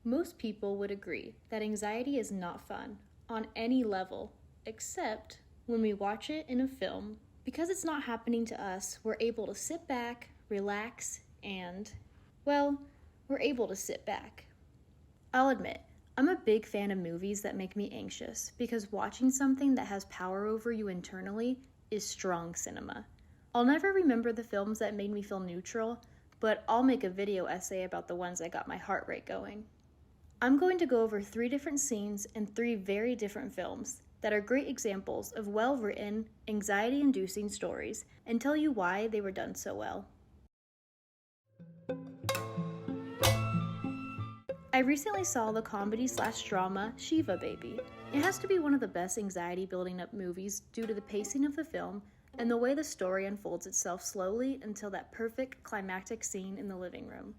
Most people would agree that anxiety is not fun on any level, except when we watch it in a film. Because it's not happening to us, we're able to sit back, relax, and, well, we're able to sit back. I'll admit, I'm a big fan of movies that make me anxious because watching something that has power over you internally is strong cinema. I'll never remember the films that made me feel neutral, but I'll make a video essay about the ones that got my heart rate going. I'm going to go over 3 different scenes in 3 very different films that are great examples of well-written, anxiety-inducing stories and tell you why they were done so well. I recently saw the comedy/drama Shiva Baby. It has to be one of the best anxiety-building-up movies due to the pacing of the film and the way the story unfolds itself slowly until that perfect climactic scene in the living room.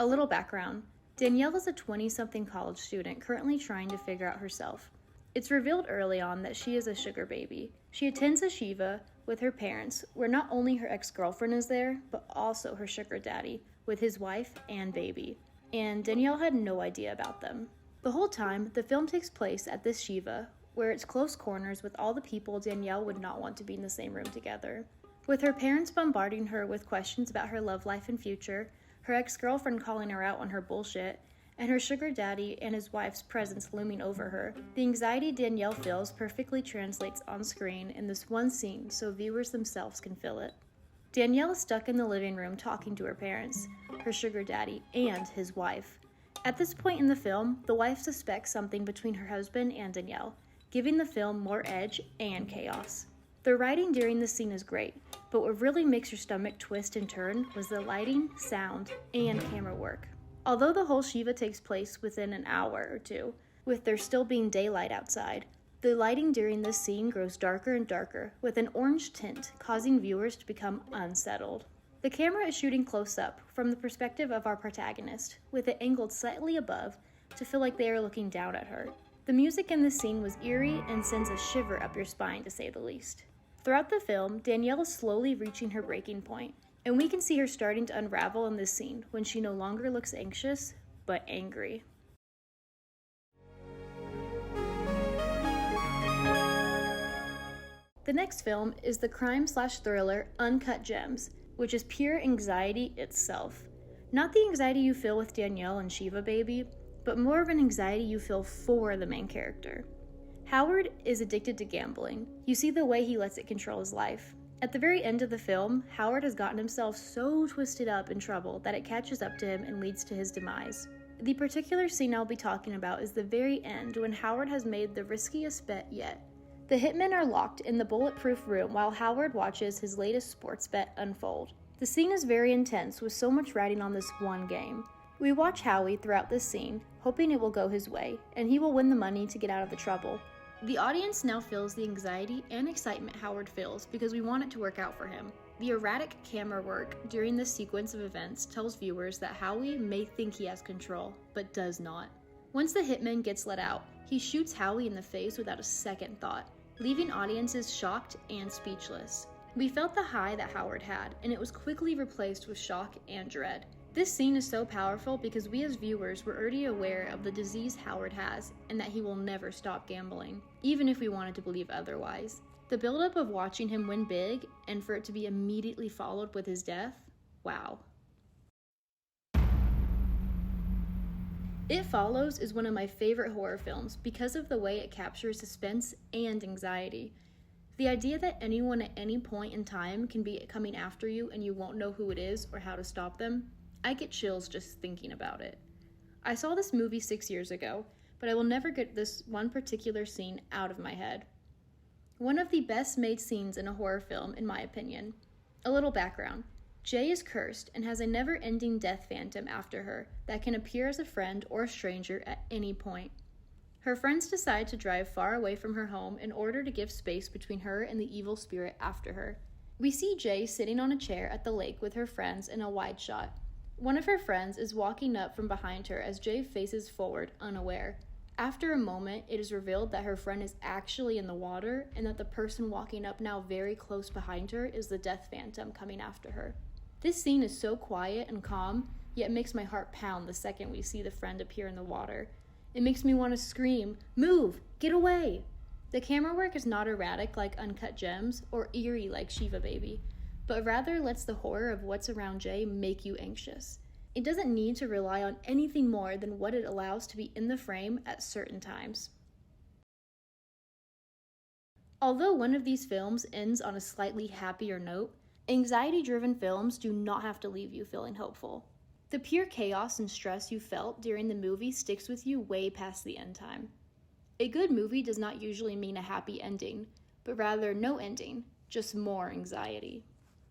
A little background. Danielle is a 20-something college student currently trying to figure out herself. It's revealed early on that she is a sugar baby. She attends a Shiva with her parents, where not only her ex-girlfriend is there, but also her sugar daddy, with his wife and baby. And Danielle had no idea about them. The whole time, the film takes place at this Shiva, where it's close corners with all the people Danielle would not want to be in the same room together. With her parents bombarding her with questions about her love life and future, her ex-girlfriend calling her out on her bullshit, and her sugar daddy and his wife's presence looming over her, the anxiety Danielle feels perfectly translates on screen in this one scene so viewers themselves can feel it. Danielle is stuck in the living room talking to her parents, her sugar daddy, and his wife. At this point in the film, the wife suspects something between her husband and Danielle, giving the film more edge and chaos. The writing during this scene is great, but what really makes your stomach twist and turn was the lighting, sound, and camera work. Although the whole Shiva takes place within an hour or 2, with there still being daylight outside, the lighting during this scene grows darker and darker, with an orange tint causing viewers to become unsettled. The camera is shooting close up, from the perspective of our protagonist, with it angled slightly above to feel like they are looking down at her. The music in this scene was eerie and sends a shiver up your spine, to say the least. Throughout the film, Danielle is slowly reaching her breaking point, and we can see her starting to unravel in this scene when she no longer looks anxious, but angry. The next film is the crime/thriller Uncut Gems, which is pure anxiety itself. Not the anxiety you feel with Danielle and Shiva Baby, but more of an anxiety you feel for the main character. Howard is addicted to gambling. You see the way he lets it control his life. At the very end of the film, Howard has gotten himself so twisted up in trouble that it catches up to him and leads to his demise. The particular scene I'll be talking about is the very end when Howard has made the riskiest bet yet. The hitmen are locked in the bulletproof room while Howard watches his latest sports bet unfold. The scene is very intense with so much riding on this one game. We watch Howie throughout this scene, hoping it will go his way, and he will win the money to get out of the trouble. The audience now feels the anxiety and excitement Howard feels because we want it to work out for him. The erratic camera work during this sequence of events tells viewers that Howie may think he has control, but does not. Once the hitman gets let out, he shoots Howie in the face without a second thought, leaving audiences shocked and speechless. We felt the high that Howard had, and it was quickly replaced with shock and dread. This scene is so powerful because we as viewers were already aware of the disease Howard has and that he will never stop gambling, even if we wanted to believe otherwise. The buildup of watching him win big and for it to be immediately followed with his death, wow. It Follows is one of my favorite horror films because of the way it captures suspense and anxiety. The idea that anyone at any point in time can be coming after you and you won't know who it is or how to stop them, I get chills just thinking about it. I saw this movie 6 years ago, but I will never get this one particular scene out of my head. One of the best made scenes in a horror film, in my opinion. A little background. Jay is cursed and has a never-ending death phantom after her that can appear as a friend or a stranger at any point. Her friends decide to drive far away from her home in order to give space between her and the evil spirit after her. We see Jay sitting on a chair at the lake with her friends in a wide shot. One of her friends is walking up from behind her as Jay faces forward, unaware. After a moment, it is revealed that her friend is actually in the water and that the person walking up now very close behind her is the death phantom coming after her. This scene is so quiet and calm yet it makes my heart pound the second we see the friend appear in the water. It makes me want to scream, "Move! Get away!" The camera work is not erratic like Uncut Gems or eerie like Shiva Baby, but rather lets the horror of what's around Jay make you anxious. It doesn't need to rely on anything more than what it allows to be in the frame at certain times. Although one of these films ends on a slightly happier note, anxiety-driven films do not have to leave you feeling hopeful. The pure chaos and stress you felt during the movie sticks with you way past the end time. A good movie does not usually mean a happy ending, but rather no ending, just more anxiety.